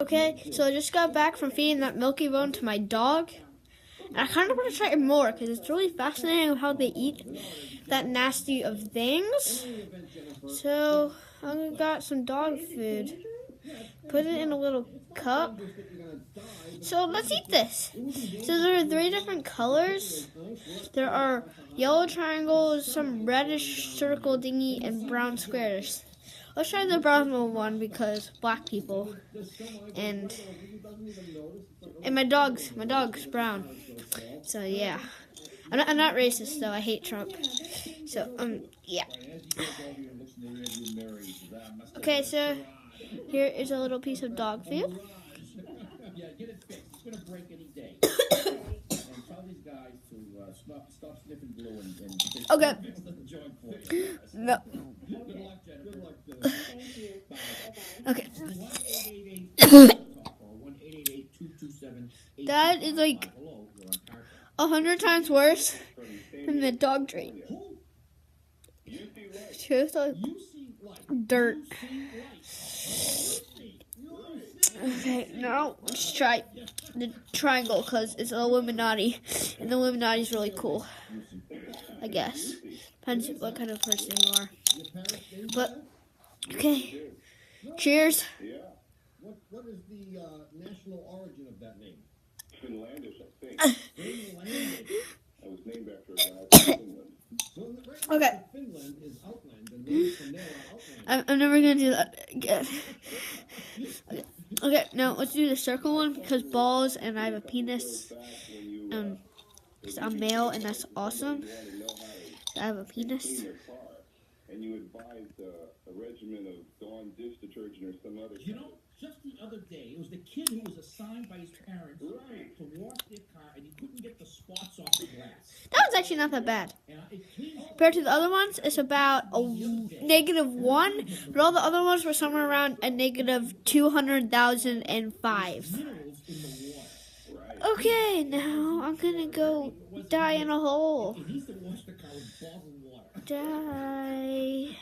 Okay, so I just got back from feeding that Milky Bone to my dog. And I kind of want to try it more because it's really fascinating how they eat that nasty of things. So I got some dog food. Put it in a little cup. So let's eat this. So there are 3 different colors. There are yellow triangles, some reddish circle thingy, and brown squares. Let's try the brown one because black people. And my dog's brown. So yeah. I'm not racist though. I hate Trump. So yeah. Okay, so here is a little piece of dog food. Okay. No. Okay. That is like 100 times worse than the dog treat. Just like dirt. Okay, now let's try the triangle because it's Illuminati, and the Illuminati is really cool. I guess depends what kind of person you are. But okay, cheers. What is the national origin of that name? Finlandish, I think. Finlandish. That was named after a guy from Finland. Okay. Finland is outland, and names from there are outland. I'm never gonna do that again. Okay, now let's do the circle one because balls and I have a penis. So I'm male and that's awesome. So I have a penis. And you advised a regimen of Dawn dish detergent or some other. You know, just the other day, it was the kid who was assigned by his parents to wash their car, and he couldn't get the spots off the glass. That was actually not that bad. Compared to the other ones, it's about a -1, but all the other ones were somewhere around a -200,005. Okay, now I'm gonna go die in a hole. Die.